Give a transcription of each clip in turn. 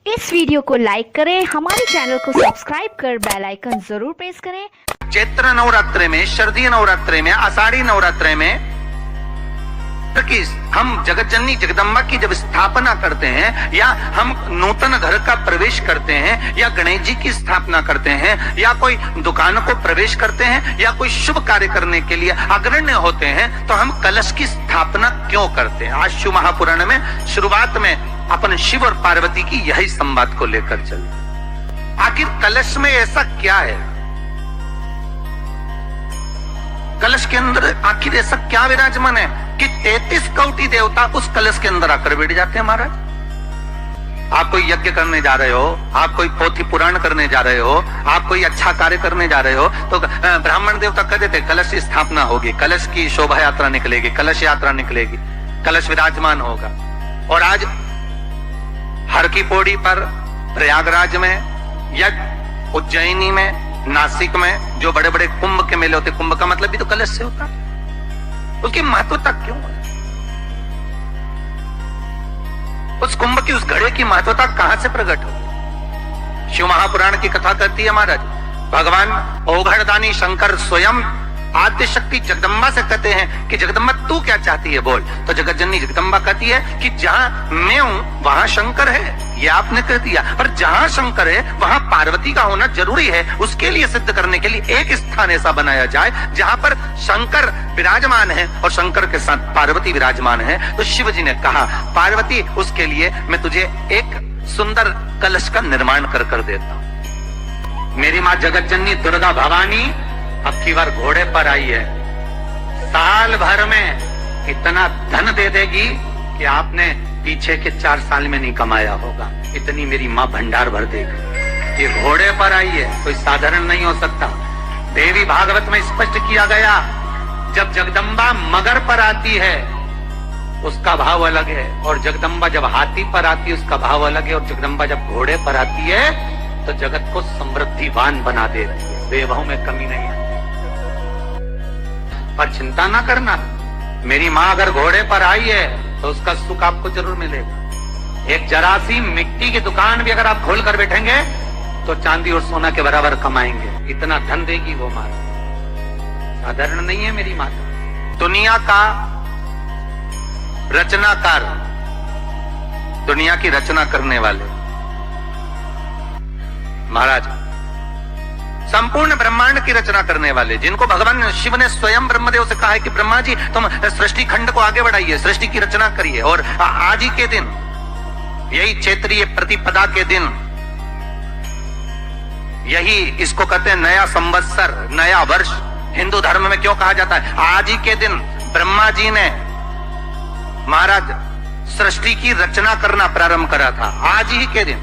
इस वीडियो को लाइक करें, हमारे चैनल को सब्सक्राइब कर बेल आइकन जरूर प्रेस करें। चैत्र नवरात्रे में, शारदीय नवरात्रे में, आषाढ़ी नवरात्रे में हम जगत जननी जगदम्बा की जब स्थापना करते हैं, या हम नूतन घर का प्रवेश करते हैं, या गणेश जी की स्थापना करते हैं, या कोई दुकान को प्रवेश करते हैं, या कोई शुभ कार्य करने के लिए अग्रण्य होते हैं, तो हम कलश की स्थापना क्यों करते हैं? आज शिव महापुराण में शुरुआत में अपन शिव और पार्वती की यही संवाद को लेकर चले। आखिर कलश में ऐसा क्या है? कलश के अंदर आखिर ऐसा क्या विराजमान है कि 33 कोटि देवता उस कलश के अंदर आकर बैठ जाते हैं? महाराज, आप कोई यज्ञ करने जा रहे हो, आप कोई पोथी पुराण करने जा रहे हो, आप कोई अच्छा कार्य करने जा रहे हो, तो ब्राह्मण देवता कह देते कलश की स्थापना होगी, कलश की शोभा यात्रा निकलेगी, कलश यात्रा निकलेगी, कलश विराजमान होगा। और आज हर की पौड़ी पर, प्रयागराज में, या उज्जैनी में, नासिक में जो बड़े बड़े कुंभ के मेले होते, कुंभ का मतलब भी तो कलश से होता, उसकी महत्वता क्यों है? उस कुंभ की, उस घड़े की महत्वता कहां से प्रकट होती? शिव महापुराण की कथा करती है महाराज, भगवान ओघड़दानी शंकर स्वयं आद्य शक्ति जगदम्बा से कहते हैं कि जगदम्बा तू क्या चाहती है बोल। तो जगत जननी जगदम्बा कहती है कि जहां मैं हूं वहां शंकर है, ये आपने कह दिया, पर जहां शंकर है वहां पार्वती का होना जरूरी है। उसके लिए सिद्ध करने के लिए एक स्थान ऐसा बनाया जाए जहां पर शंकर विराजमान है और शंकर के साथ पार्वती विराजमान है। तो शिव जी ने कहा, पार्वती उसके लिए मैं तुझे एक सुंदर कलश का निर्माण कर देता हूं। मेरी माँ जगत जननी दुर्गा भवानी अब की बार घोड़े पर आई है, साल भर में इतना धन दे देगी कि आपने पीछे के 4 साल में नहीं कमाया होगा, इतनी मेरी माँ भंडार भर देगी। ये घोड़े पर आई है, कोई साधारण नहीं हो सकता। देवी भागवत में स्पष्ट किया गया, जब जगदम्बा मगर पर आती है उसका भाव अलग है, और जगदम्बा जब हाथी पर आती है उसका भाव अलग है, और जगदम्बा जब घोड़े पर आती है तो जगत को समृद्धिवान बना देती है, वैभव में कमी नहीं आती। पर चिंता ना करना, मेरी माँ अगर घोड़े पर आई है तो उसका सुख आपको जरूर मिलेगा। एक जरा सी मिट्टी की दुकान भी अगर आप खोल कर बैठेंगे तो चांदी और सोना के बराबर कमाएंगे, इतना धन देगी वो माँ, साधारण नहीं है मेरी माता। दुनिया का रचनाकार, दुनिया की रचना करने वाले महाराज, संपूर्ण ब्रह्मांड की रचना करने वाले, जिनको भगवान शिव ने स्वयं ब्रह्मदेव से कहा है कि ब्रह्मा जी तुम सृष्टि खंड को आगे बढ़ाइए, सृष्टि की रचना करिए। और आज ही के दिन, यही चैत्रीय प्रतिपदा के दिन, यही इसको कहते हैं नया संवत्सर, नया वर्ष। हिंदू धर्म में क्यों कहा जाता है? आज ही के दिन ब्रह्मा जी ने महाराज सृष्टि की रचना करना प्रारंभ करा था। आज ही के दिन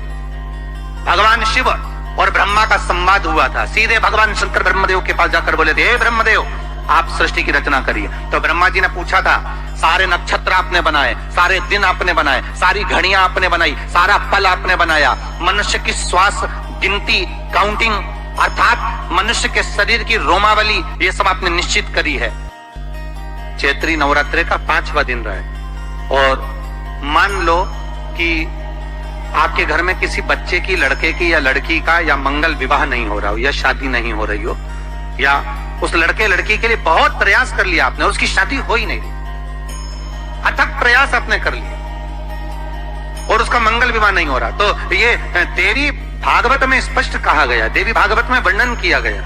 भगवान शिव और ब्रह्मा का संवाद हुआ था। सीधे भगवान शंकर ब्रह्मदेव के पास जाकर बोले थे, हे ब्रह्मदेव आप सृष्टि की रचना करिए। तो ब्रह्मा जी ने पूछा था, सारे नक्षत्र आपने बनाए, सारे दिन आपने बनाए, सारी घड़ियां आपने बनाई, सारा पल आपने बनाया, मनुष्य की श्वास गिनती, काउंटिंग, अर्थात मनुष्य के शरीर की रोमावली, ये सब आपने निश्चित करी है। चैत्री नवरात्रि का 5वां दिन रहा है, और मान लो कि आपके घर में किसी बच्चे की, लड़के की या लड़की का या मंगल विवाह नहीं हो रहा हो, या शादी नहीं हो रही हो, या उस लड़के लड़की के लिए बहुत प्रयास कर लिया आपने और उसकी शादी हो ही नहीं रही, अथक प्रयास आपने कर लिया और उसका मंगल विवाह नहीं हो रहा, तो ये देवी भागवत में स्पष्ट कहा गया, देवी भागवत में वर्णन किया गया।